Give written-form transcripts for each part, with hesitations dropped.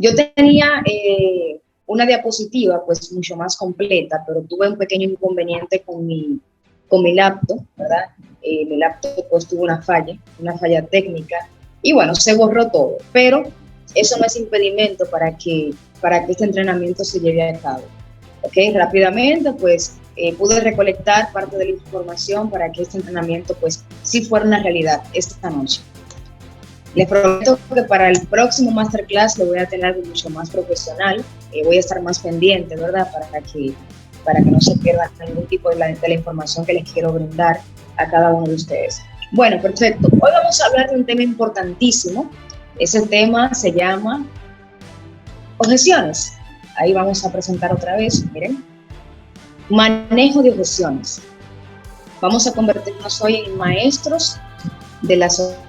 Yo tenía una diapositiva pues mucho más completa, pero tuve un pequeño inconveniente con mi laptop, ¿verdad? Mi laptop pues tuvo una falla técnica, y bueno, se borró todo, pero eso no es impedimento para que este entrenamiento se lleve a cabo. ¿Ok? Rápidamente pues pude recolectar parte de la información para que este entrenamiento pues sí fuera una realidad esta noche. Les prometo que para el próximo masterclass lo voy a tener algo mucho más profesional, voy a estar más pendiente, ¿verdad? Para que no se pierda ningún tipo de la información que les quiero brindar a cada uno de ustedes. Bueno, perfecto. Hoy vamos a hablar de un tema importantísimo. Ese tema se llama objeciones. Ahí vamos a presentar otra vez, miren. Manejo de objeciones. Vamos a convertirnos hoy en maestros de las objeciones.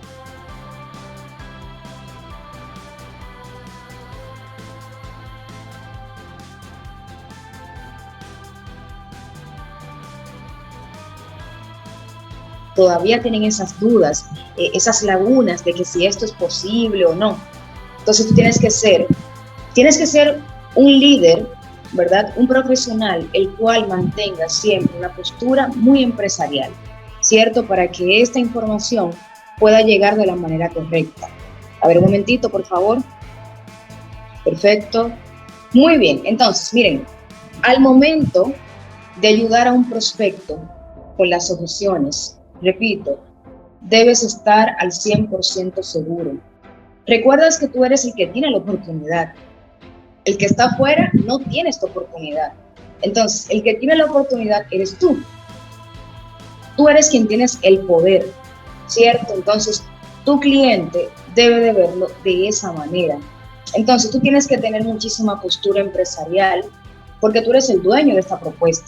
Todavía tienen esas dudas, esas lagunas de que si esto es posible o no. Entonces tú tienes que ser un líder, ¿verdad? Un profesional, el cual mantenga siempre una postura muy empresarial, ¿cierto? Para que esta información pueda llegar de la manera correcta. A ver, un momentito, por favor. Perfecto. Muy bien, entonces, miren, al momento de ayudar a un prospecto con las objeciones, repito, debes estar al 100% seguro. Recuerdas que tú eres el que tiene la oportunidad. El que está afuera no tiene esta oportunidad. Entonces, el que tiene la oportunidad eres tú. Tú eres quien tienes el poder, ¿cierto? Entonces, tu cliente debe de verlo de esa manera. Entonces, tú tienes que tener muchísima postura empresarial porque tú eres el dueño de esta propuesta.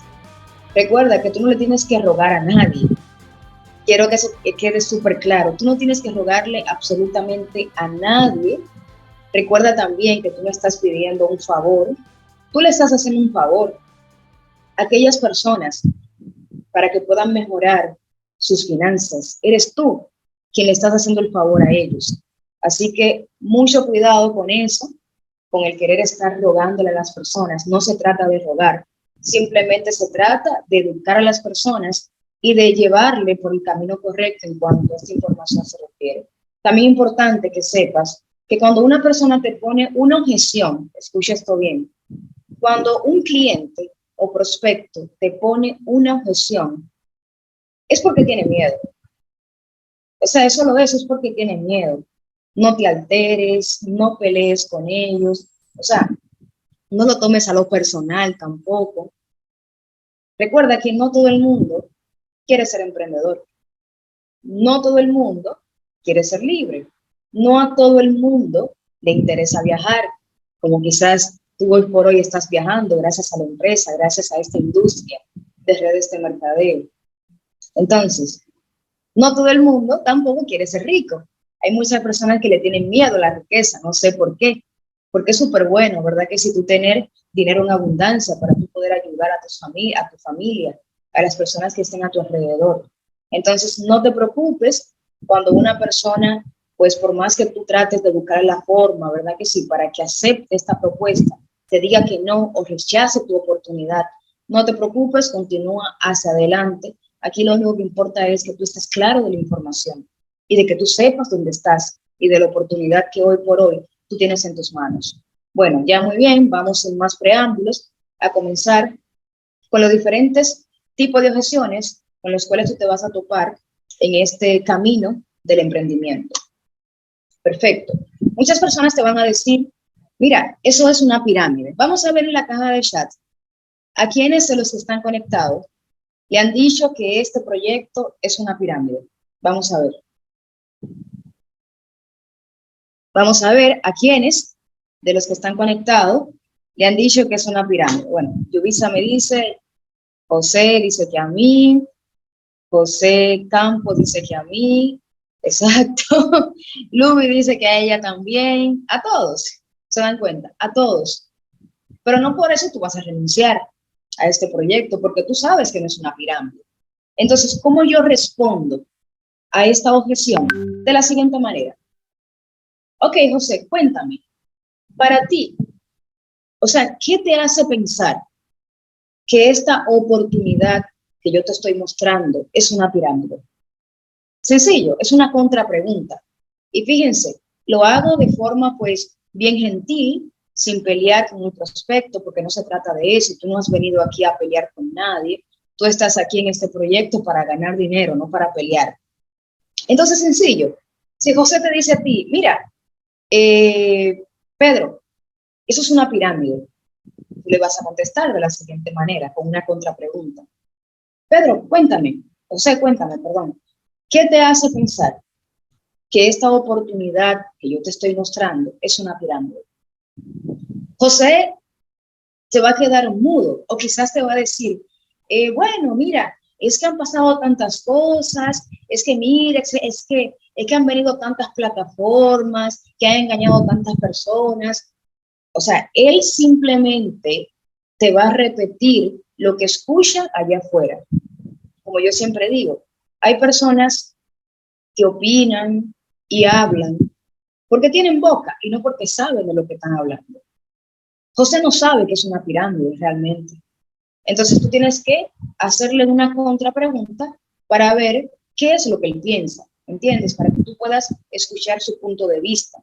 Recuerda que tú no le tienes que rogar a nadie. Quiero que eso quede súper claro. Tú no tienes que rogarle absolutamente a nadie. Recuerda también que tú no estás pidiendo un favor. Tú le estás haciendo un favor a aquellas personas para que puedan mejorar sus finanzas. Eres tú quien le estás haciendo el favor a ellos. Así que mucho cuidado con eso, con el querer estar rogándole a las personas. No se trata de rogar. Simplemente se trata de educar a las personas y de llevarle por el camino correcto en cuanto a esta información se refiere. También es importante que sepas que cuando una persona te pone una objeción, escucha esto bien, cuando un cliente o prospecto te pone una objeción, es porque tiene miedo. O sea, eso lo es porque tiene miedo. No te alteres, no pelees con ellos, o sea, no lo tomes a lo personal tampoco. Recuerda que no todo el mundo quiere ser emprendedor. No todo el mundo quiere ser libre. No a todo el mundo le interesa viajar, como quizás tú hoy por hoy estás viajando gracias a la empresa, gracias a esta industria de redes de mercadeo. Entonces, no todo el mundo tampoco quiere ser rico. Hay muchas personas que le tienen miedo a la riqueza, no sé por qué, porque es súper bueno, ¿verdad? Que si tú tener dinero en abundancia para tú poder ayudar a tu familia, a las personas que estén a tu alrededor. Entonces, no te preocupes cuando una persona, pues por más que tú trates de buscar la forma, ¿verdad? Que sí, para que acepte esta propuesta, te diga que no o rechace tu oportunidad, no te preocupes, continúa hacia adelante. Aquí lo único que importa es que tú estés claro de la información y de que tú sepas dónde estás y de la oportunidad que hoy por hoy tú tienes en tus manos. Bueno, ya muy bien, vamos sin más preámbulos a comenzar con los diferentes tipos de objeciones con los cuales tú te vas a topar en este camino del emprendimiento. Perfecto. Muchas personas te van a decir, mira, eso es una pirámide. Vamos a ver en la caja de chat a quienes de los que están conectados le han dicho que este proyecto es una pirámide. Vamos a ver. Vamos a ver a quienes de los que están conectados le han dicho que es una pirámide. Bueno, Yubisa me dice, José dice que a mí, José Campos dice que a mí, exacto. Luby dice que a ella también, a todos, se dan cuenta, a todos. Pero no por eso tú vas a renunciar a este proyecto, porque tú sabes que no es una pirámide. Entonces, ¿cómo yo respondo a esta objeción? De la siguiente manera. Ok, José, cuéntame, Para ti, o sea, ¿qué te hace pensar que esta oportunidad que yo te estoy mostrando es una pirámide? Sencillo, es una contrapregunta. Y fíjense, lo hago de forma pues bien gentil, sin pelear con el prospecto, porque no se trata de eso. Tú no has venido aquí a pelear con nadie. Tú estás aquí en este proyecto para ganar dinero, no para pelear. Entonces, sencillo, si José te dice a ti, mira, Pedro, eso es una pirámide, tú le vas a contestar de la siguiente manera, con una contrapregunta. Pedro, cuéntame, José, cuéntame, perdón, ¿qué te hace pensar que esta oportunidad que yo te estoy mostrando es una pirámide? José se va a quedar mudo o quizás te va a decir, bueno, mira, es que han pasado tantas cosas, es que mira, es que han venido tantas plataformas, que han engañado tantas personas. O sea, él simplemente te va a repetir lo que escucha allá afuera. Como yo siempre digo, hay personas que opinan y hablan porque tienen boca y no porque saben de lo que están hablando. José no sabe que es una pirámide realmente. Entonces tú tienes que hacerle una contrapregunta para ver qué es lo que él piensa, ¿entiendes? Para que tú puedas escuchar su punto de vista.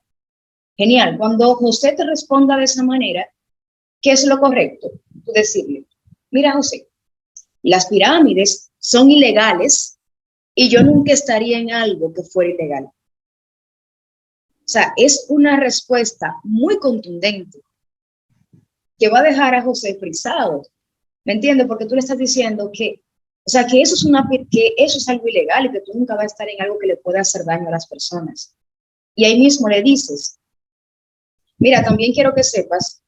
Genial. Cuando José te responda de esa manera, ¿qué es lo correcto? Tú decirle, mira José, las pirámides son ilegales y yo nunca estaría en algo que fuera ilegal. O sea, es una respuesta muy contundente que va a dejar a José frisado. ¿Me entiendes? Porque tú le estás diciendo que, o sea, que que eso es algo ilegal y que tú nunca vas a estar en algo que le pueda hacer daño a las personas. Y ahí mismo le dices, mira, también quiero que sepas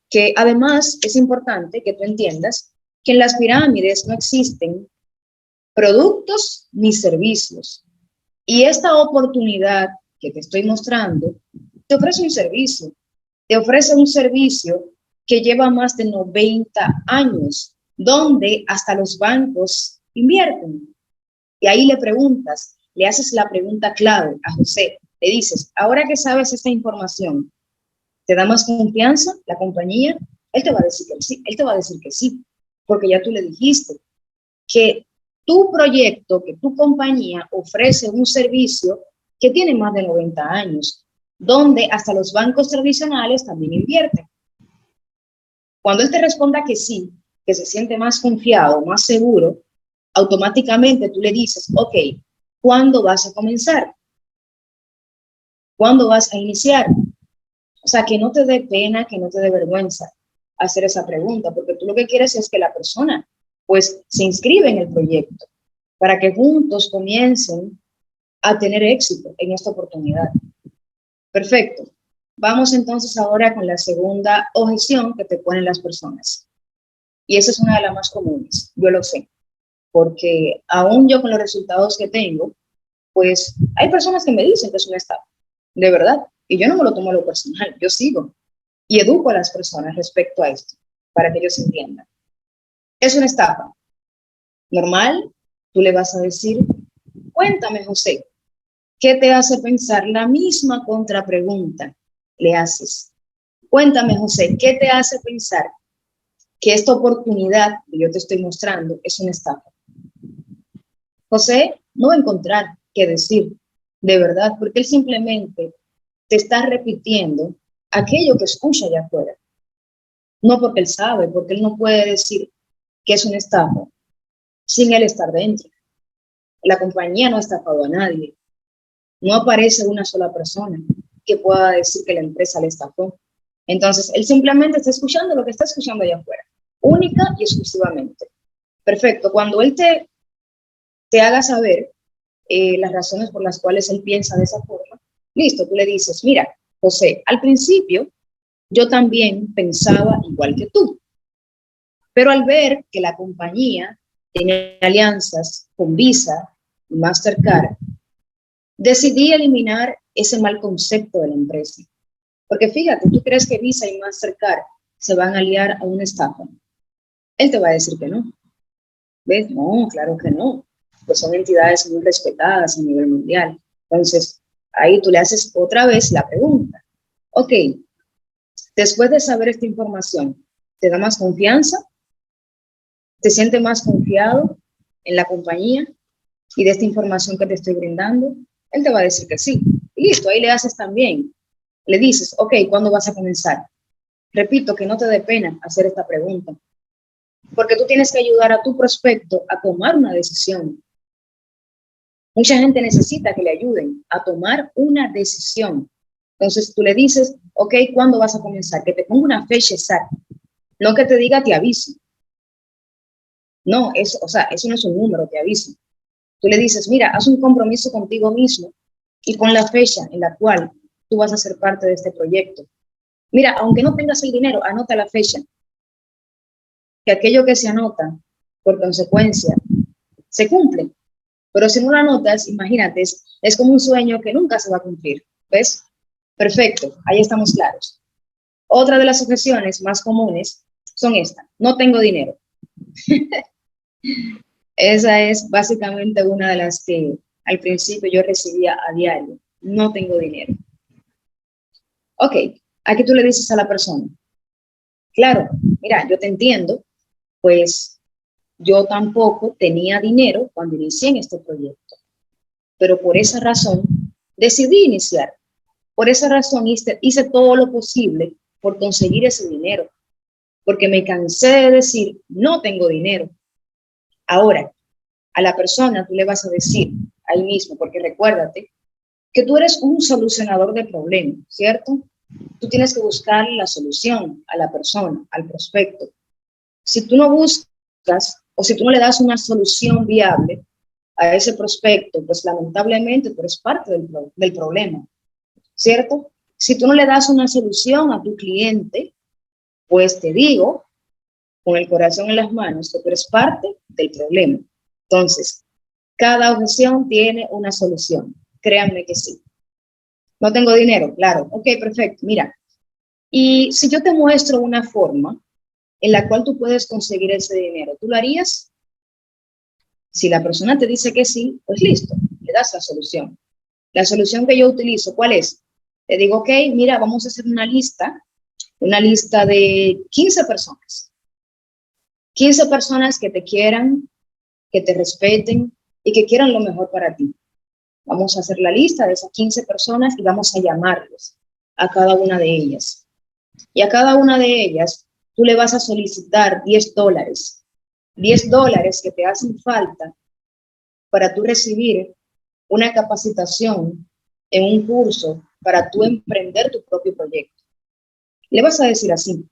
que además es importante que tú entiendas que en las pirámides no existen productos ni servicios. Y esta oportunidad que te estoy mostrando te ofrece un servicio. Te ofrece un servicio que lleva más de 90 años, donde hasta los bancos invierten. Y ahí le preguntas, le haces la pregunta clave a José. Le dices, ahora que sabes esta información, ¿te da más confianza la compañía? Él te va a decir que sí, él te va a decir que sí, porque ya tú le dijiste que tu proyecto, que tu compañía ofrece un servicio que tiene más de 90 años, donde hasta los bancos tradicionales también invierten. Cuando él te responda que sí, que se siente más confiado, más seguro, automáticamente tú le dices, ok, ¿cuándo vas a comenzar? ¿Cuándo vas a iniciar? O sea, que no te dé pena, que no te dé vergüenza hacer esa pregunta, porque tú lo que quieres es que la persona pues se inscriba en el proyecto para que juntos comiencen a tener éxito en esta oportunidad. Perfecto. Vamos entonces ahora con la segunda objeción que te ponen las personas. Y esa es una de las más comunes, yo lo sé, porque aún yo con los resultados que tengo, pues hay personas que me dicen que es una estafa, de verdad, y yo no me lo tomo a lo personal, yo sigo y educo a las personas respecto a esto, para que ellos entiendan. Es una estafa. Normal, tú le vas a decir, cuéntame, José, ¿qué te hace pensar? La misma contrapregunta le haces. Cuéntame, José, ¿qué te hace pensar que esta oportunidad que yo te estoy mostrando es una estafa? José no va a encontrar qué decir, de verdad, porque él simplemente te está repitiendo aquello que escucha allá afuera. No porque él sabe, porque él no puede decir que es una estafa sin él estar dentro. La compañía no ha estafado a nadie. No aparece una sola persona que pueda decir que la empresa le estafó. Entonces, él simplemente está escuchando lo que está escuchando allá afuera, única y exclusivamente. Perfecto. Cuando él te haga saber las razones por las cuales él piensa de esa forma, listo, tú le dices, mira, José, al principio yo también pensaba igual que tú, pero al ver que la compañía tiene alianzas con Visa y Mastercard, decidí eliminar ese mal concepto de la empresa. Porque fíjate, tú crees que Visa y Mastercard se van a aliar a una estafa. Él te va a decir que no. ¿Ves? No, claro que no. Pues son entidades muy respetadas a nivel mundial. Entonces, ahí tú le haces otra vez la pregunta. Ok, Después de saber esta información, ¿te da más confianza? ¿Te sientes más confiado en la compañía y de esta información que te estoy brindando? Él te va a decir que sí. Y listo, ahí le haces también. Le dices, ok, ¿cuándo vas a comenzar? Repito, que no te dé pena hacer esta pregunta, porque tú tienes que ayudar a tu prospecto a tomar una decisión. Mucha gente necesita que le ayuden a tomar una decisión. Entonces tú le dices, ok, ¿cuándo vas a comenzar? Que te ponga una fecha exacta, no que te diga te aviso. No, eso, o sea, eso no es un número, te aviso. Tú le dices, mira, haz un compromiso contigo mismo y pon la fecha en la cual tú vas a ser parte de este proyecto. Mira, aunque no tengas el dinero, anota la fecha, que aquello que se anota, por consecuencia, se cumple. Pero si no lo anotas, imagínate, es como un sueño que nunca se va a cumplir. ¿Ves? Perfecto, ahí estamos claros. Otra de las objeciones más comunes son estas: no tengo dinero. Esa es básicamente una de las que al principio yo recibía a diario. No tengo dinero. Ok, aquí tú le dices a la persona, claro, mira, yo te entiendo, pues yo tampoco tenía dinero cuando inicié en este proyecto, pero por esa razón decidí iniciar. Por esa razón hice todo lo posible por conseguir ese dinero, porque me cansé de decir, no tengo dinero. Ahora, a la persona tú le vas a decir ahí mismo, porque recuérdate que tú eres un solucionador de problemas, ¿cierto? Tú tienes que buscar la solución a la persona, al prospecto. Si tú no buscas o si tú no le das una solución viable a ese prospecto, pues lamentablemente tú eres parte del problema, ¿cierto? Si tú no le das una solución a tu cliente, pues te digo, con el corazón en las manos, que tú eres parte del problema. Entonces, cada objeción tiene una solución. Créanme que sí. No tengo dinero, claro. Ok, perfecto. Mira, y si yo te muestro una forma en la cual tú puedes conseguir ese dinero, ¿tú lo harías? Si la persona te dice que sí, pues listo, le das la solución. La solución que yo utilizo, ¿cuál es? Te digo, ok, mira, vamos a hacer una lista de 15 personas. 15 personas que te quieran, que te respeten y que quieran lo mejor para ti. Vamos a hacer la lista de esas 15 personas y vamos a llamarlos a cada una de ellas. Y a cada una de ellas tú le vas a solicitar $10. $10 que te hacen falta para tú recibir una capacitación en un curso para tú emprender tu propio proyecto. Le vas a decir así.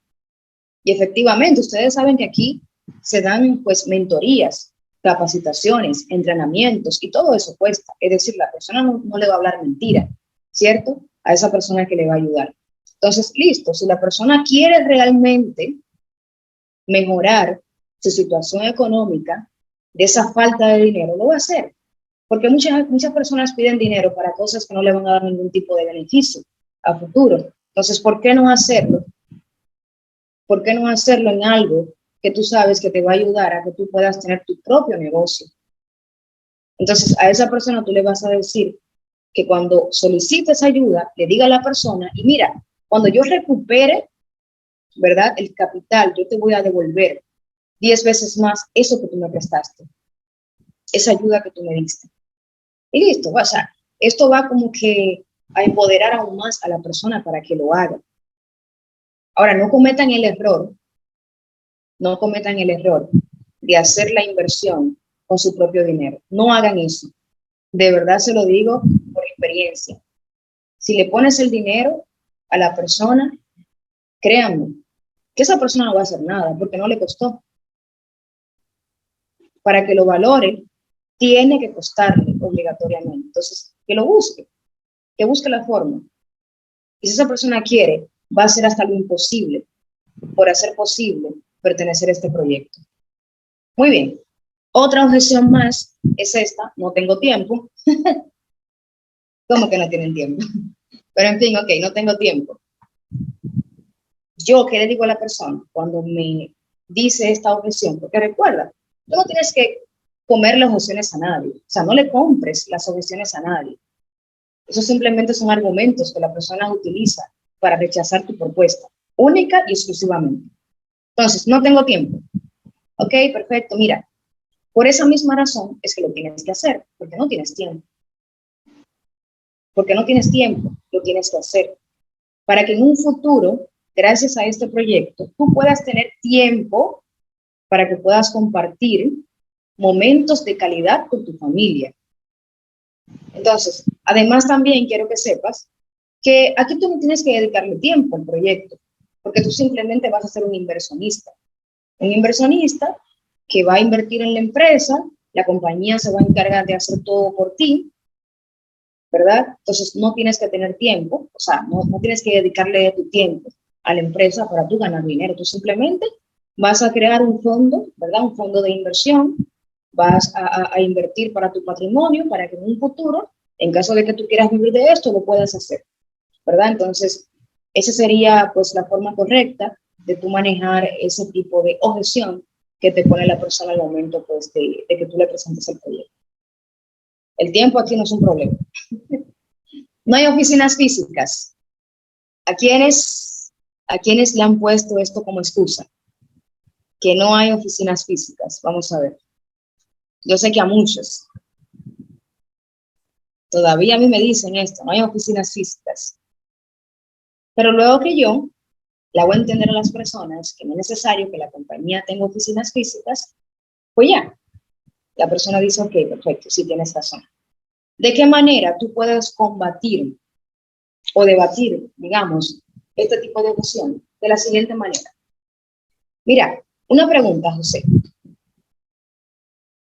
Y efectivamente, ustedes saben que aquí se dan pues mentorías, capacitaciones, entrenamientos y todo eso cuesta. Es decir, la persona no le va a hablar mentira, ¿cierto? A esa persona que le va a ayudar. Entonces, listo, si la persona quiere realmente mejorar su situación económica de esa falta de dinero, lo va a hacer. Porque muchas personas piden dinero para cosas que no le van a dar ningún tipo de beneficio a futuro. Entonces, ¿por qué no hacerlo? ¿Por qué no hacerlo en algo que tú sabes que te va a ayudar a que tú puedas tener tu propio negocio? Entonces, a esa persona tú le vas a decir que cuando solicites ayuda, le diga a la persona, y mira, cuando yo recupere, ¿verdad? El capital, yo te voy a devolver 10 veces más eso que tú me prestaste, esa ayuda que tú me diste. Y listo, o sea, esto va como que a empoderar aún más a la persona para que lo haga. Ahora, no cometan el error de hacer la inversión con su propio dinero. No hagan eso. De verdad se lo digo por experiencia. Si le pones el dinero a la persona, créanme que esa persona no va a hacer nada porque no le costó. Para que lo valore, tiene que costarle obligatoriamente. Entonces, que busque la forma. Y si esa persona quiere, va a hacer hasta lo imposible por hacer posible pertenecer a este proyecto. Muy bien. Otra objeción más es esta: no tengo tiempo. ¿Cómo que no tienen tiempo? Pero en fin, ok, no tengo tiempo. Yo, ¿qué le digo a la persona cuando me dice esta objeción? Porque recuerda, tú no tienes que comer las objeciones a nadie. O sea, no le compres las objeciones a nadie. Eso simplemente son argumentos que la persona utiliza para rechazar tu propuesta. única y exclusivamente. Entonces, no tengo tiempo. Ok, perfecto, mira, por esa misma razón es que lo tienes que hacer, porque no tienes tiempo. Porque no tienes tiempo, lo tienes que hacer. Para que en un futuro, gracias a este proyecto, tú puedas tener tiempo para que puedas compartir momentos de calidad con tu familia. Entonces, además también quiero que sepas que aquí tú no tienes que dedicarle tiempo al proyecto, porque tú simplemente vas a ser un inversionista que va a invertir en la empresa, la compañía se va a encargar de hacer todo por ti, ¿verdad? Entonces no tienes que tener tiempo, o sea, no tienes que dedicarle tu tiempo a la empresa para tú ganar dinero, tú simplemente vas a crear un fondo, ¿verdad? Un fondo de inversión, vas a invertir para tu patrimonio, para que en un futuro, en caso de que tú quieras vivir de esto, lo puedas hacer, ¿verdad? Entonces, esa sería pues la forma correcta de tú manejar ese tipo de objeción que te pone la persona al momento pues de que tú le presentes el proyecto. El tiempo aquí no es un problema. No hay oficinas físicas. ¿A quiénes le han puesto esto como excusa? Que no hay oficinas físicas. Vamos a ver. Yo sé que a muchos. Todavía a mí me dicen esto, no hay oficinas físicas. Pero luego que yo le hago entender a las personas que no es necesario que la compañía tenga oficinas físicas, pues ya, la persona dice, ok, perfecto, sí tienes razón. ¿De qué manera tú puedes combatir o debatir, digamos, este tipo de objeción? De la siguiente manera. Mira, una pregunta, José.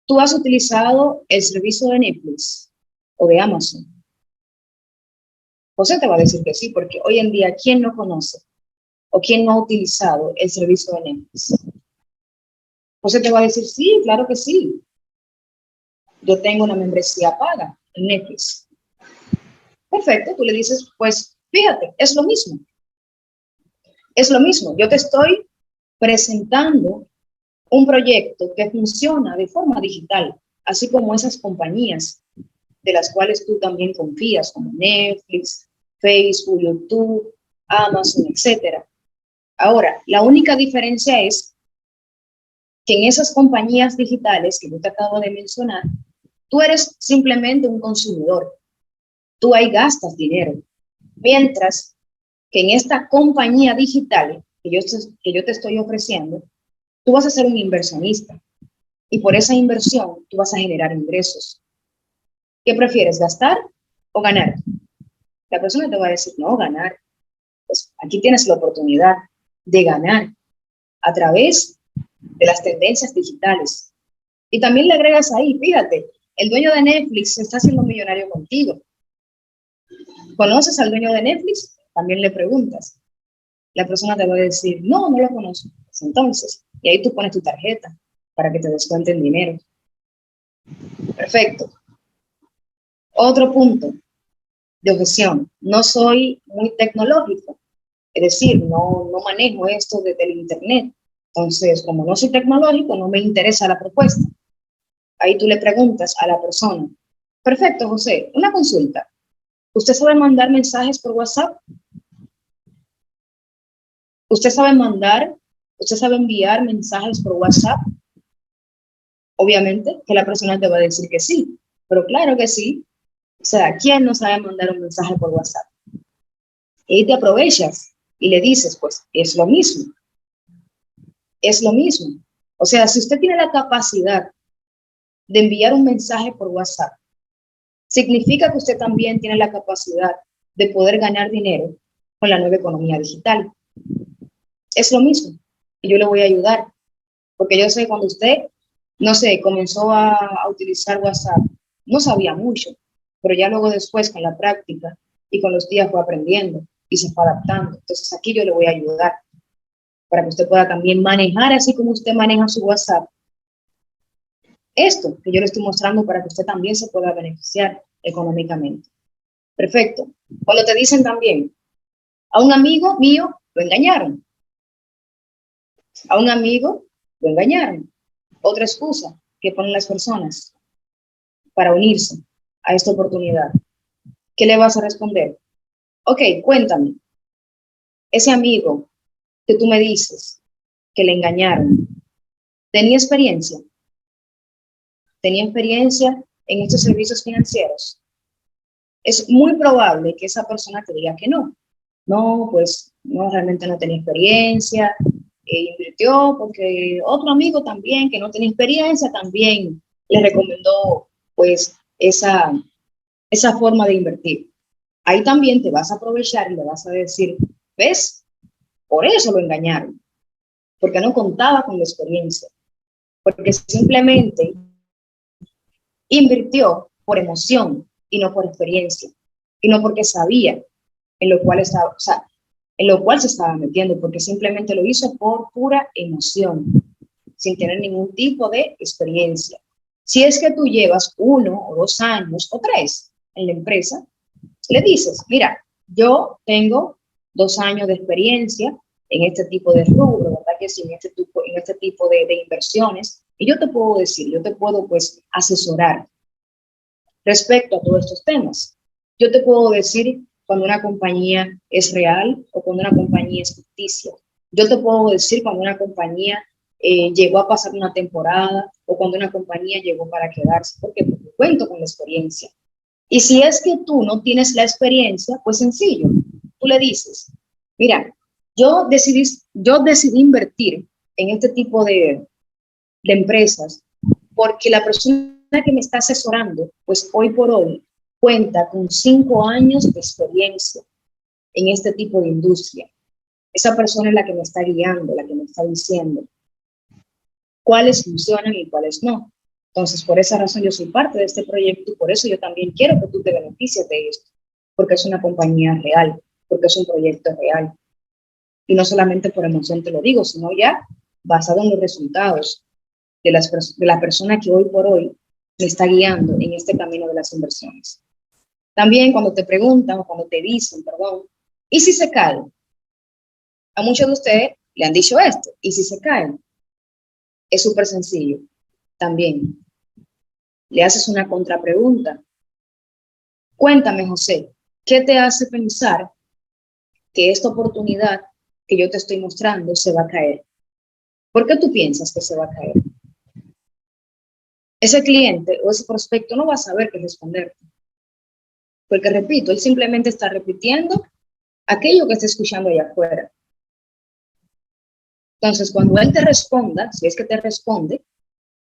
¿Tú has utilizado el servicio de Netflix o de Amazon? José te va a decir que sí, porque hoy en día, ¿quién no conoce o quién no ha utilizado el servicio de Netflix? José te va a decir, sí, claro que sí. Yo tengo una membresía paga en Netflix. Perfecto, tú le dices, pues fíjate, es lo mismo. Es lo mismo. Yo te estoy presentando un proyecto que funciona de forma digital, así como esas compañías de las cuales tú también confías, como Netflix, Facebook, YouTube, Amazon, etcétera. Ahora, la única diferencia es que en esas compañías digitales que yo te acabo de mencionar, tú eres simplemente un consumidor, tú ahí gastas dinero, mientras que en esta compañía digital que yo te estoy ofreciendo, tú vas a ser un inversionista y por esa inversión tú vas a generar ingresos. ¿Qué prefieres, gastar o ganar? La persona te va a decir, no, ganar. Pues aquí tienes la oportunidad de ganar a través de las tendencias digitales. Y también le agregas ahí, fíjate, el dueño de Netflix se está haciendo millonario contigo. ¿Conoces al dueño de Netflix? También le preguntas. La persona te va a decir, no, no lo conozco. Pues entonces, y ahí tú pones tu tarjeta para que te descuenten dinero. Perfecto. Otro punto de objeción. No soy muy tecnológico. Es decir, no manejo esto desde el Internet. Entonces, como no soy tecnológico, no me interesa la propuesta. Ahí tú le preguntas a la persona, perfecto, José, una consulta. ¿Usted sabe mandar mensajes por WhatsApp? ¿Usted sabe mandar, usted sabe enviar mensajes por WhatsApp? Obviamente que la persona te va a decir que sí, pero claro que sí. O sea, ¿quién no sabe mandar un mensaje por WhatsApp? Y ahí te aprovechas y le dices, pues es lo mismo, es lo mismo. O sea, si usted tiene la capacidad de enviar un mensaje por WhatsApp, significa que usted también tiene la capacidad de poder ganar dinero con la nueva economía digital. Es lo mismo. Y yo le voy a ayudar, porque yo sé cuando usted, no sé, comenzó a utilizar WhatsApp, no sabía mucho, pero ya luego después con la práctica y con los días fue aprendiendo y se fue adaptando. Entonces aquí yo le voy a ayudar para que usted pueda también manejar, así como usted maneja su WhatsApp, esto que yo le estoy mostrando para que usted también se pueda beneficiar económicamente. Perfecto. Cuando te dicen también, a un amigo mío lo engañaron, a un amigo lo engañaron. Otra excusa que ponen las personas para unirse a esta oportunidad. ¿Qué le vas a responder? Ok, cuéntame, ese amigo, que tú me dices que le engañaron, ¿tenía experiencia? ¿Tenía experiencia en estos servicios financieros? Es muy probable que esa persona te diga que no. No, pues no, realmente no tenía experiencia, invirtió porque otro amigo también que no tenía experiencia también le recomendó pues esa forma de invertir. Ahí también te vas a aprovechar y le vas a decir, ¿ves? Por eso lo engañaron, porque no contaba con la experiencia, porque simplemente invirtió por emoción y no por experiencia, y no porque sabía en lo cual estaba, o sea, en lo cual se estaba metiendo, porque simplemente lo hizo por pura emoción, sin tener ningún tipo de experiencia. Si es que tú llevas 1 o 2 años o 3 en la empresa, le dices, mira, yo tengo 2 años de experiencia en este tipo de rubro, ¿verdad? Que sí, en este tipo de inversiones, y yo te puedo decir, yo te puedo pues asesorar respecto a todos estos temas. Yo te puedo decir cuando una compañía es real o cuando una compañía es ficticia. Yo te puedo decir cuando una compañía llegó a pasar una temporada o cuando una compañía llegó para quedarse. ¿Por qué? Porque cuento con la experiencia. Y si es que tú no tienes la experiencia, pues sencillo. Tú le dices, mira, yo decidí invertir en este tipo de empresas porque la persona que me está asesorando, pues hoy por hoy cuenta con 5 años de experiencia en este tipo de industria. Esa persona es la que me está guiando, la que me está diciendo cuáles funcionan y cuáles no. Entonces, por esa razón yo soy parte de este proyecto y por eso yo también quiero que tú te beneficies de esto, porque es una compañía real, porque es un proyecto real. Y no solamente por emoción te lo digo, sino ya basado en los resultados de la persona que hoy por hoy me está guiando en este camino de las inversiones. También cuando te preguntan o cuando te dicen, perdón, ¿y si se caen? A muchos de ustedes le han dicho esto, ¿y si se caen? Es súper sencillo. También le haces una contrapregunta. Cuéntame, José, ¿qué te hace pensar que esta oportunidad que yo te estoy mostrando se va a caer? ¿Por qué tú piensas que se va a caer? Ese cliente o ese prospecto no va a saber qué responderte. Porque, repito, él simplemente está repitiendo aquello que está escuchando allá afuera. Entonces, cuando él te responda, si es que te responde,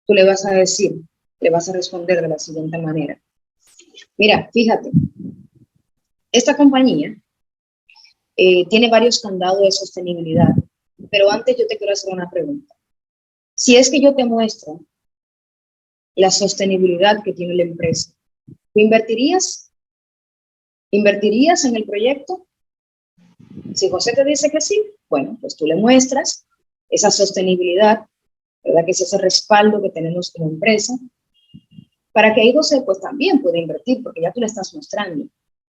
tú le vas a decir, le vas a responder de la siguiente manera. Mira, fíjate, esta compañía tiene varios candados de sostenibilidad, pero antes yo te quiero hacer una pregunta. Si es que yo te muestro la sostenibilidad que tiene la empresa, ¿tú invertirías? ¿Invertirías en el proyecto? Si José te dice que sí, bueno, pues tú le muestras esa sostenibilidad, ¿verdad? Que es ese respaldo que tenemos como empresa, para que ahí José pues también pueda invertir, porque ya tú le estás mostrando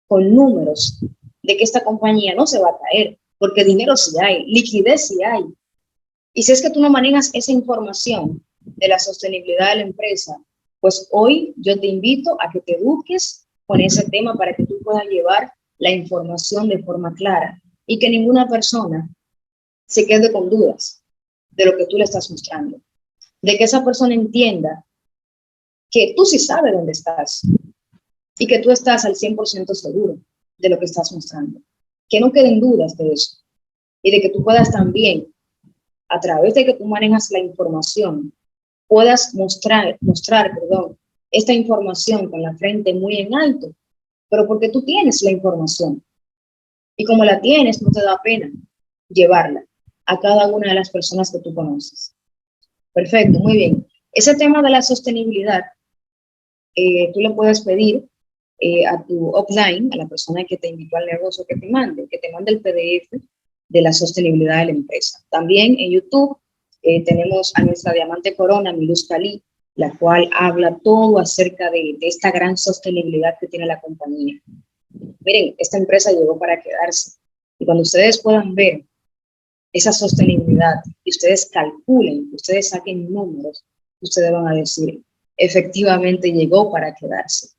con números de que esta compañía no se va a caer, porque dinero sí hay, liquidez sí hay. Y si es que tú no manejas esa información de la sostenibilidad de la empresa, pues hoy yo te invito a que te eduques con ese tema para que tú puedas llevar la información de forma clara y que ninguna persona se quede con dudas de lo que tú le estás mostrando, de que esa persona entienda que tú sí sabes dónde estás y que tú estás al 100% seguro de lo que estás mostrando, que no queden dudas de eso y de que tú puedas también, a través de que tú manejas la información, puedas mostrar, esta información con la frente muy en alto, pero porque tú tienes la información y como la tienes, no te da pena llevarla a cada una de las personas que tú conoces. Perfecto, muy bien. Ese tema de la sostenibilidad, tú le puedes pedir a tu offline, a la persona que te invitó al negocio, que te mande el PDF de la sostenibilidad de la empresa. También en YouTube tenemos a nuestra diamante corona, Miluz Cali, la cual habla todo acerca de esta gran sostenibilidad que tiene la compañía. Miren, esta empresa llegó para quedarse. Y cuando ustedes puedan ver esa sostenibilidad y ustedes calculen, ustedes saquen números, ustedes van a decir, efectivamente llegó para quedarse.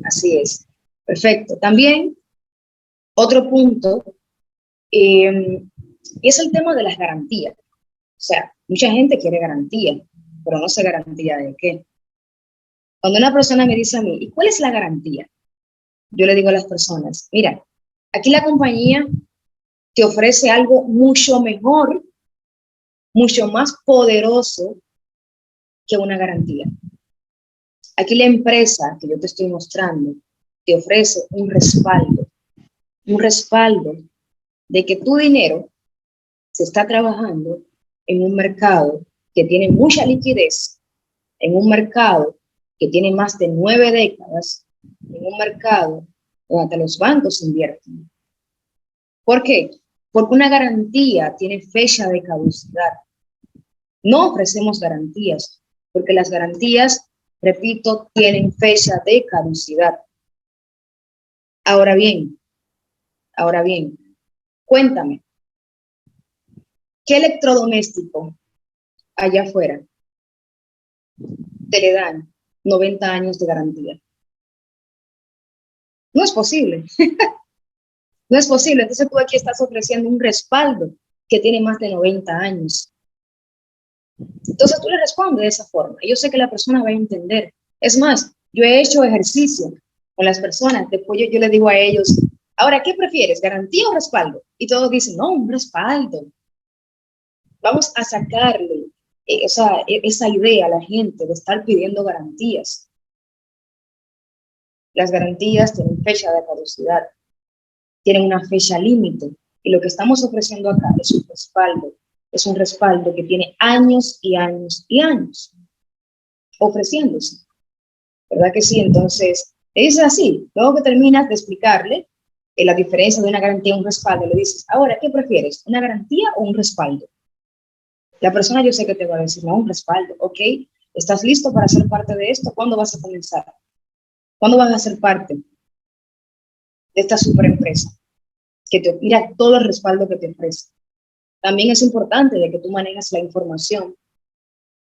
Así es. Perfecto. También, otro punto, Y es el tema de las garantías. O sea, mucha gente quiere garantía, pero no sé garantía de qué. Cuando una persona me dice a mí, ¿y cuál es la garantía? Yo le digo a las personas, mira, aquí la compañía te ofrece algo mucho mejor, mucho más poderoso que una garantía. Aquí la empresa que yo te estoy mostrando te ofrece un respaldo de que tu dinero se está trabajando en un mercado que tiene mucha liquidez, en un mercado que tiene más de 9 décadas, en un mercado donde hasta los bancos invierten. ¿Por qué? Porque una garantía tiene fecha de caducidad. No ofrecemos garantías, porque las garantías, repito, tienen fecha de caducidad. Ahora bien, ahora bien, cuéntame, ¿qué electrodoméstico allá afuera te le dan 90 años de garantía? No es posible, no es posible. Entonces tú aquí estás ofreciendo un respaldo que tiene más de 90 años. Entonces tú le respondes de esa forma. Yo sé que la persona va a entender. Es más, yo he hecho ejercicio con las personas. Después yo le digo a ellos, ahora, ¿qué prefieres? ¿Garantía o respaldo? Y todos dicen, no, un respaldo. Vamos a sacarle esa idea a la gente de estar pidiendo garantías. Las garantías tienen fecha de caducidad, tienen una fecha límite. Y lo que estamos ofreciendo acá es un respaldo que tiene años y años y años ofreciéndose. ¿Verdad que sí? Entonces, le dices así, luego que terminas de explicarle la diferencia de una garantía y un respaldo, le dices, ahora, ¿qué prefieres? ¿Una garantía o un respaldo? La persona yo sé que te va a decir, no, un respaldo, ¿ok? ¿Estás listo para ser parte de esto? ¿Cuándo vas a comenzar? ¿Cuándo vas a ser parte de esta superempresa que te mira todo el respaldo que te ofrece? También es importante de que tú manejes la información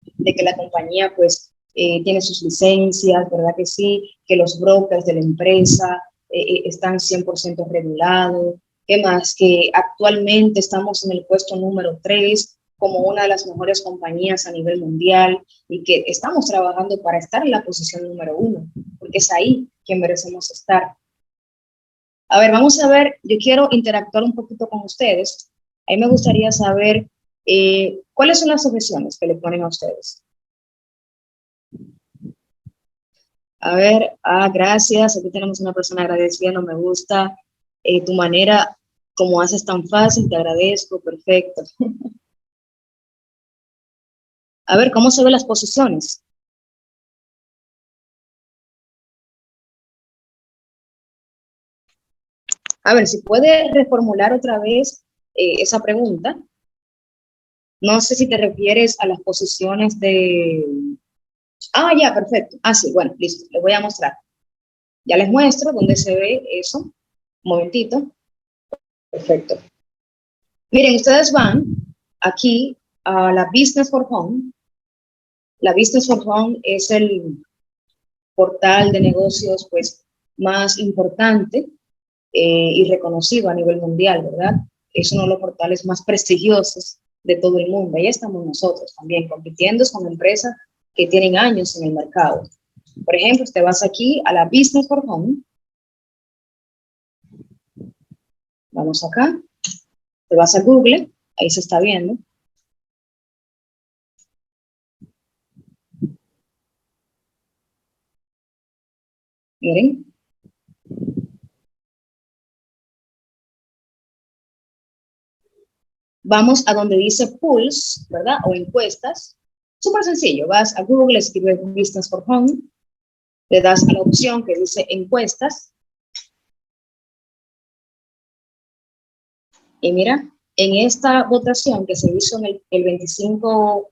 de que la compañía pues tiene sus licencias, ¿verdad que sí? Que los brokers de la empresa están 100% regulados. ¿Qué más? Que actualmente estamos en el puesto número 3 como una de las mejores compañías a nivel mundial y que estamos trabajando para estar en la posición número 1, porque es ahí que merecemos estar. A ver, vamos a ver, yo quiero interactuar un poquito con ustedes. A mí me gustaría saber cuáles son las objeciones que le ponen a ustedes. A ver, gracias. Aquí tenemos una persona agradecida, no me gusta tu manera, como haces tan fácil, te agradezco, perfecto. A ver, ¿cómo se ven las posiciones? A ver, si puede reformular otra vez esa pregunta. No sé si te refieres a las posiciones de... Ah, ya, perfecto. Ah, sí, bueno, listo, les voy a mostrar. Ya les muestro dónde se ve eso. Un momentito. Perfecto. Miren, ustedes van aquí a la Business for Home. La Business for Home es el portal de negocios pues, más importante y reconocido a nivel mundial, ¿verdad? Es uno de los portales más prestigiosos de todo el mundo. Ahí estamos nosotros también compitiendo con empresas que tienen años en el mercado. Por ejemplo, te vas aquí a la Business for Home. Vamos acá. Te vas a Google. Ahí se está viendo. Miren. Vamos a donde dice Pulse, ¿verdad? O encuestas. Súper sencillo. Vas a Google, escribes Business for Home. Le das a la opción que dice encuestas. Y mira, en esta votación que se hizo en el 25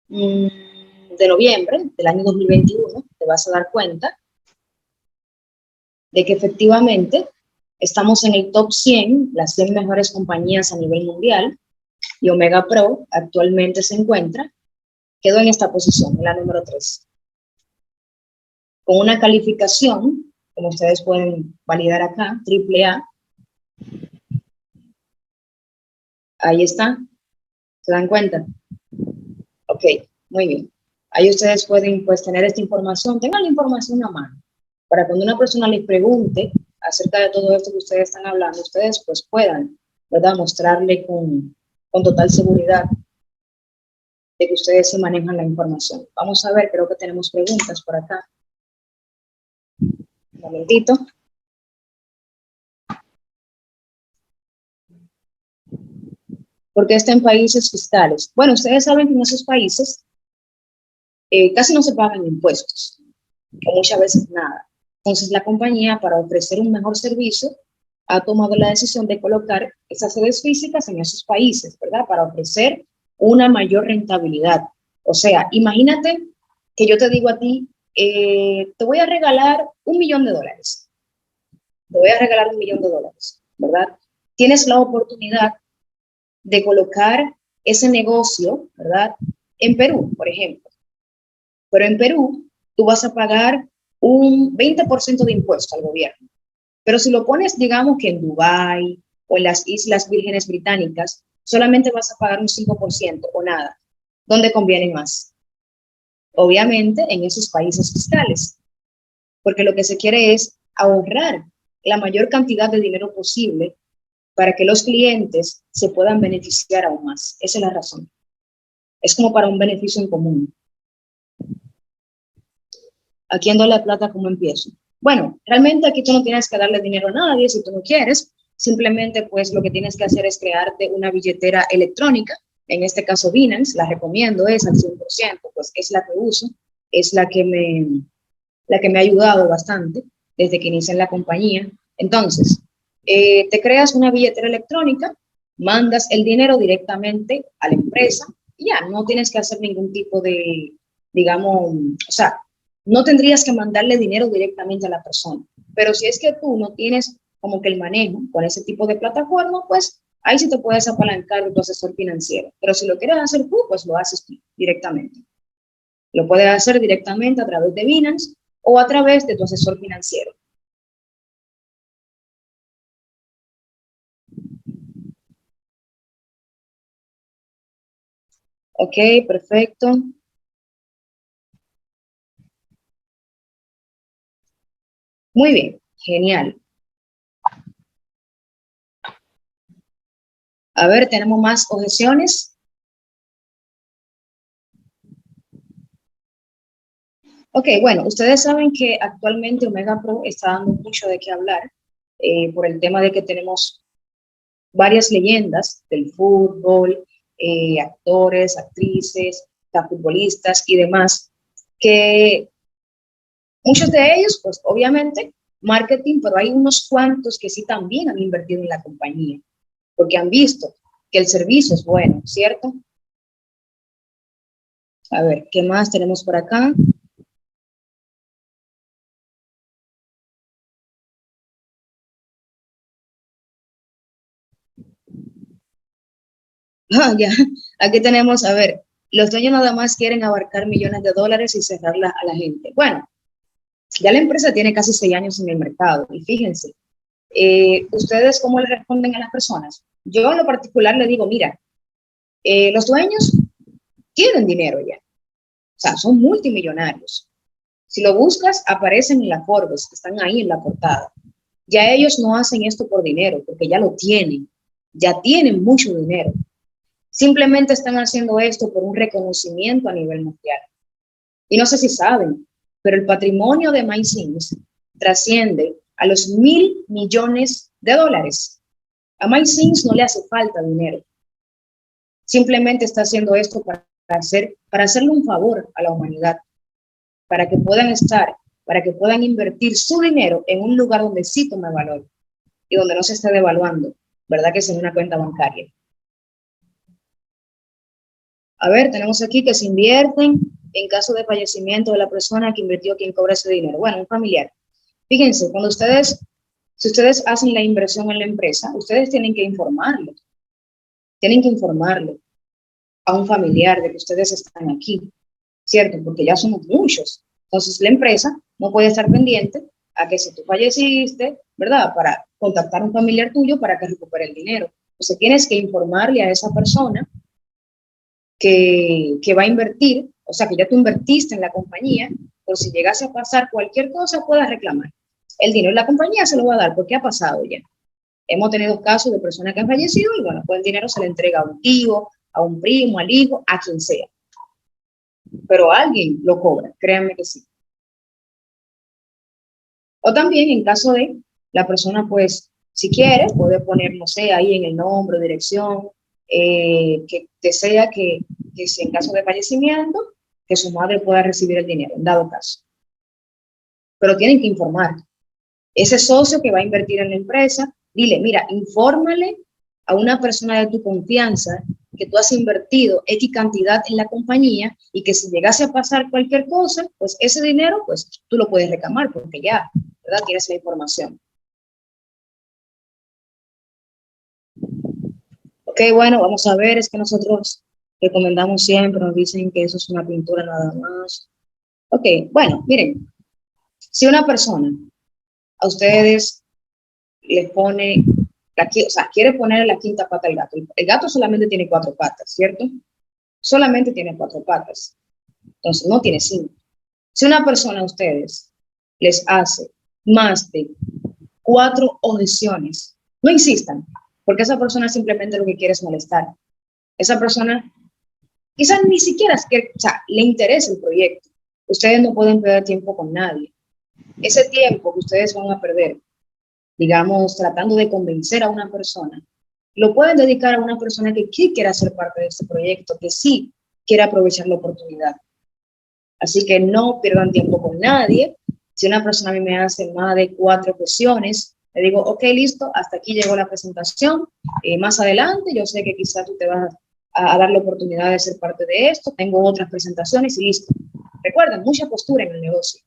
de noviembre del año 2021, te vas a dar cuenta de que efectivamente estamos en el top 100, las 100 mejores compañías a nivel mundial, y Omega Pro actualmente se encuentra, quedó en esta posición, en la número 3, con una calificación, como ustedes pueden validar acá, AAA. Ahí está. ¿Se dan cuenta? Ok, muy bien. Ahí ustedes pueden pues tener esta información. Tengan la información a mano para cuando una persona les pregunte acerca de todo esto que ustedes están hablando, ustedes pues puedan, ¿verdad? Mostrarle con total seguridad de que ustedes se manejan la información. Vamos a ver, creo que tenemos preguntas por acá. Un momentito. ¿Por qué está en países fiscales? Bueno, ustedes saben que en esos países casi no se pagan impuestos, o muchas veces nada. Entonces la compañía, para ofrecer un mejor servicio, ha tomado la decisión de colocar esas sedes físicas en esos países, ¿verdad? Para ofrecer una mayor rentabilidad. O sea, imagínate que yo te digo a ti, te voy a regalar $1.000.000. Te voy a regalar $1.000.000, ¿verdad? Tienes la oportunidad de colocar ese negocio, ¿verdad? En Perú, por ejemplo. Pero en Perú, tú vas a pagar un 20% de impuesto al gobierno. Pero si lo pones, digamos que en Dubái o en las Islas Vírgenes Británicas, solamente vas a pagar un 5% o nada. ¿Dónde conviene más? Obviamente en esos países fiscales, porque lo que se quiere es ahorrar la mayor cantidad de dinero posible para que los clientes se puedan beneficiar aún más. Esa es la razón. Es como para un beneficio en común. ¿Aquí en la plata cómo empiezo? Bueno, realmente aquí tú no tienes que darle dinero a nadie si tú no quieres. Simplemente, pues, lo que tienes que hacer es crearte una billetera electrónica. En este caso, Binance, la recomiendo, es al 100%, pues es la que uso, es la que me ha ayudado bastante desde que inicié en la compañía. Entonces, te creas una billetera electrónica, mandas el dinero directamente a la empresa y ya, no tienes que hacer ningún tipo de, digamos, o sea, no tendrías que mandarle dinero directamente a la persona. Pero si es que tú no tienes como que el manejo con ese tipo de plataforma, pues ahí sí te puedes apalancar de tu asesor financiero. Pero si lo quieres hacer tú, pues lo haces tú directamente. Lo puedes hacer directamente a través de Binance o a través de tu asesor financiero. Ok, perfecto. Muy bien, genial. A ver, tenemos más objeciones. Ok, bueno, ustedes saben que actualmente Omega Pro está dando mucho de qué hablar por el tema de que tenemos varias leyendas del fútbol, actores, actrices, futbolistas y demás, que muchos de ellos, pues obviamente, marketing, pero hay unos cuantos que sí también han invertido en la compañía, porque han visto que el servicio es bueno, ¿cierto? A ver, ¿qué más tenemos por acá? Ah, ya, aquí tenemos, a ver, los dueños nada más quieren abarcar millones de dólares y cerrarla a la gente. Bueno, ya la empresa tiene casi 6 años en el mercado y fíjense, ¿ustedes cómo le responden a las personas? Yo en lo particular le digo, mira, los dueños tienen dinero ya, o sea, son multimillonarios. Si lo buscas, aparecen en la Forbes, están ahí en la portada. Ya ellos no hacen esto por dinero, porque ya tienen mucho dinero. Simplemente están haciendo esto por un reconocimiento a nivel mundial. Y no sé si saben, pero el patrimonio de MySings trasciende a los $1.000 millones. A MySings no le hace falta dinero. Simplemente está haciendo esto para hacerle un favor a la humanidad, para que puedan estar, para que puedan invertir su dinero en un lugar donde sí tome valor y donde no se esté devaluando, ¿verdad? Que es en una cuenta bancaria. A ver, tenemos aquí que se invierten en caso de fallecimiento de la persona que invirtió, quien cobra ese dinero. Bueno, un familiar. Fíjense, si ustedes hacen la inversión en la empresa, ustedes tienen que informarle a un familiar de que ustedes están aquí, ¿cierto? Porque ya somos muchos. Entonces la empresa no puede estar pendiente a que si tú falleciste, ¿verdad? Para contactar a un familiar tuyo para que recupere el dinero. Entonces tienes que informarle a esa persona que va a invertir, o sea, que ya tú invertiste en la compañía, por si llegase a pasar cualquier cosa, puedas reclamar. El dinero de la compañía se lo va a dar porque ha pasado ya. Hemos tenido casos de personas que han fallecido y bueno, pues el dinero se le entrega a un tío, a un primo, al hijo, a quien sea. Pero alguien lo cobra, créanme que sí. O también en caso de la persona, pues, si quiere, puede poner, no sé, ahí en el nombre, dirección, que desea que si en caso de fallecimiento, que su madre pueda recibir el dinero, en dado caso. Pero tienen que informar. Ese socio que va a invertir en la empresa, dile, mira, infórmale a una persona de tu confianza que tú has invertido X cantidad en la compañía y que si llegase a pasar cualquier cosa, pues ese dinero, pues tú lo puedes reclamar porque ya, ¿verdad? Tienes la información. Ok, bueno, vamos a ver, es que nosotros recomendamos siempre, nos dicen que eso es una pintura nada más. Ok, bueno, miren, si una persona a ustedes les pone, o sea, quiere poner la quinta pata al gato. El gato solamente tiene 4 patas, ¿cierto? Solamente tiene 4 patas. Entonces, no tiene 5. Si una persona a ustedes les hace más de 4 objeciones, no insistan, porque esa persona simplemente lo que quiere es molestar. Esa persona quizás ni siquiera es que, o sea, le interesa el proyecto. Ustedes no pueden perder tiempo con nadie. Ese tiempo que ustedes van a perder, digamos, tratando de convencer a una persona, lo pueden dedicar a una persona que sí quiera ser parte de este proyecto, que sí quiera aprovechar la oportunidad. Así que no pierdan tiempo con nadie. Si una persona a mí me hace más de 4 cuestiones, le digo, ok, listo, hasta aquí llegó la presentación. Más adelante, yo sé que quizá tú te vas a dar la oportunidad de ser parte de esto. Tengo otras presentaciones y listo. Recuerden, mucha postura en el negocio.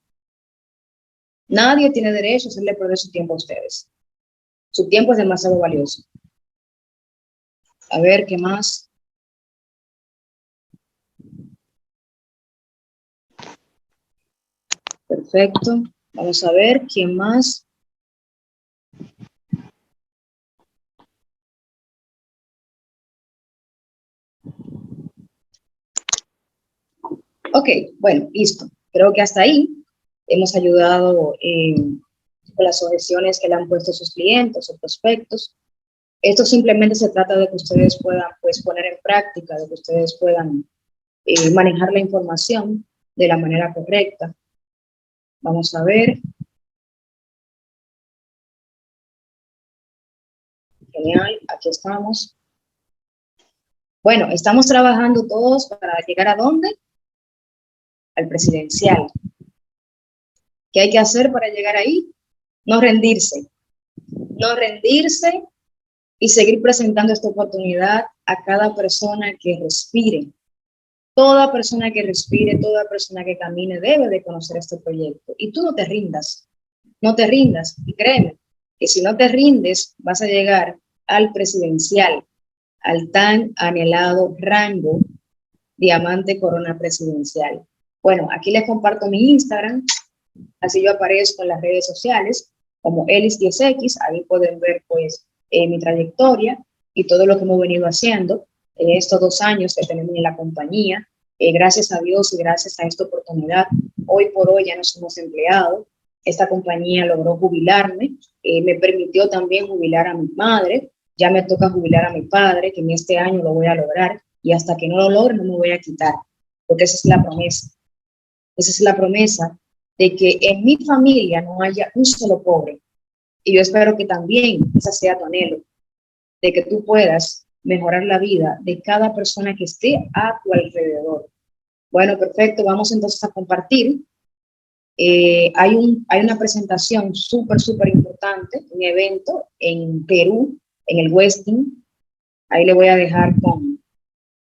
Nadie tiene derecho a hacerle perder su tiempo a ustedes. Su tiempo es demasiado valioso. A ver, ¿qué más? Perfecto. Vamos a ver, ¿quién más? Ok, bueno, listo. Creo que hasta ahí hemos ayudado con las objeciones que le han puesto sus clientes o prospectos. Esto simplemente se trata de que ustedes puedan pues, poner en práctica, de que ustedes puedan manejar la información de la manera correcta. Vamos a ver. Genial, aquí estamos. Bueno, estamos trabajando todos para llegar a dónde? Al presidencial. ¿Qué hay que hacer para llegar ahí? No rendirse. No rendirse y seguir presentando esta oportunidad a cada persona que respire. Toda persona que respire, toda persona que camine debe de conocer este proyecto. Y tú no te rindas, no te rindas. Y créeme, que si no te rindes, vas a llegar al presidencial, al tan anhelado rango diamante corona presidencial. Bueno, aquí les comparto mi Instagram, así yo aparezco en las redes sociales como Elis10X, ahí pueden ver pues mi trayectoria y todo lo que hemos venido haciendo en estos 2 años que tenemos en la compañía. Gracias a Dios y gracias a esta oportunidad, hoy por hoy ya no somos empleados. Esta compañía logró jubilarme, me permitió también jubilar a mi madre, ya me toca jubilar a mi padre, que en este año lo voy a lograr y hasta que no lo logre no me voy a quitar, porque esa es la promesa. Esa es la promesa de que en mi familia no haya un solo pobre. Y yo espero que también esa sea tu anhelo, de que tú puedas mejorar la vida de cada persona que esté a tu alrededor. Bueno, perfecto, vamos entonces a compartir. Hay una presentación súper importante, un evento en Perú, en el Westin. Ahí le voy a dejar con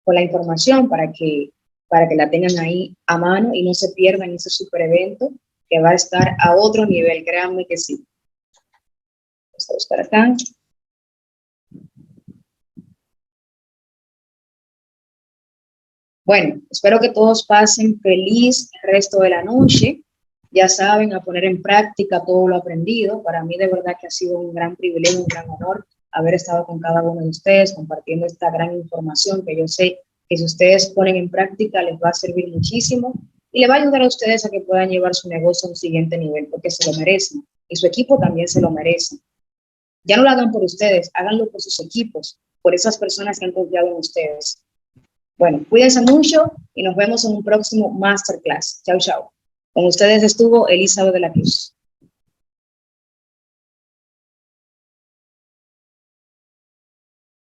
la información para que la tengan ahí a mano y no se pierdan ese super evento que va a estar a otro nivel, créanme que sí. Vamos a buscar acá. Bueno, espero que todos pasen feliz el resto de la noche. Ya saben, a poner en práctica todo lo aprendido. Para mí de verdad que ha sido un gran privilegio, un gran honor haber estado con cada uno de ustedes, compartiendo esta gran información que yo sé que si ustedes ponen en práctica les va a servir muchísimo y le va a ayudar a ustedes a que puedan llevar su negocio a un siguiente nivel, porque se lo merecen y su equipo también se lo merece. Ya no lo hagan por ustedes, háganlo por sus equipos, por esas personas que han confiado en ustedes. Bueno, cuídense mucho y nos vemos en un próximo Masterclass. Chao, chao. Con ustedes estuvo Elizabeth de la Cruz.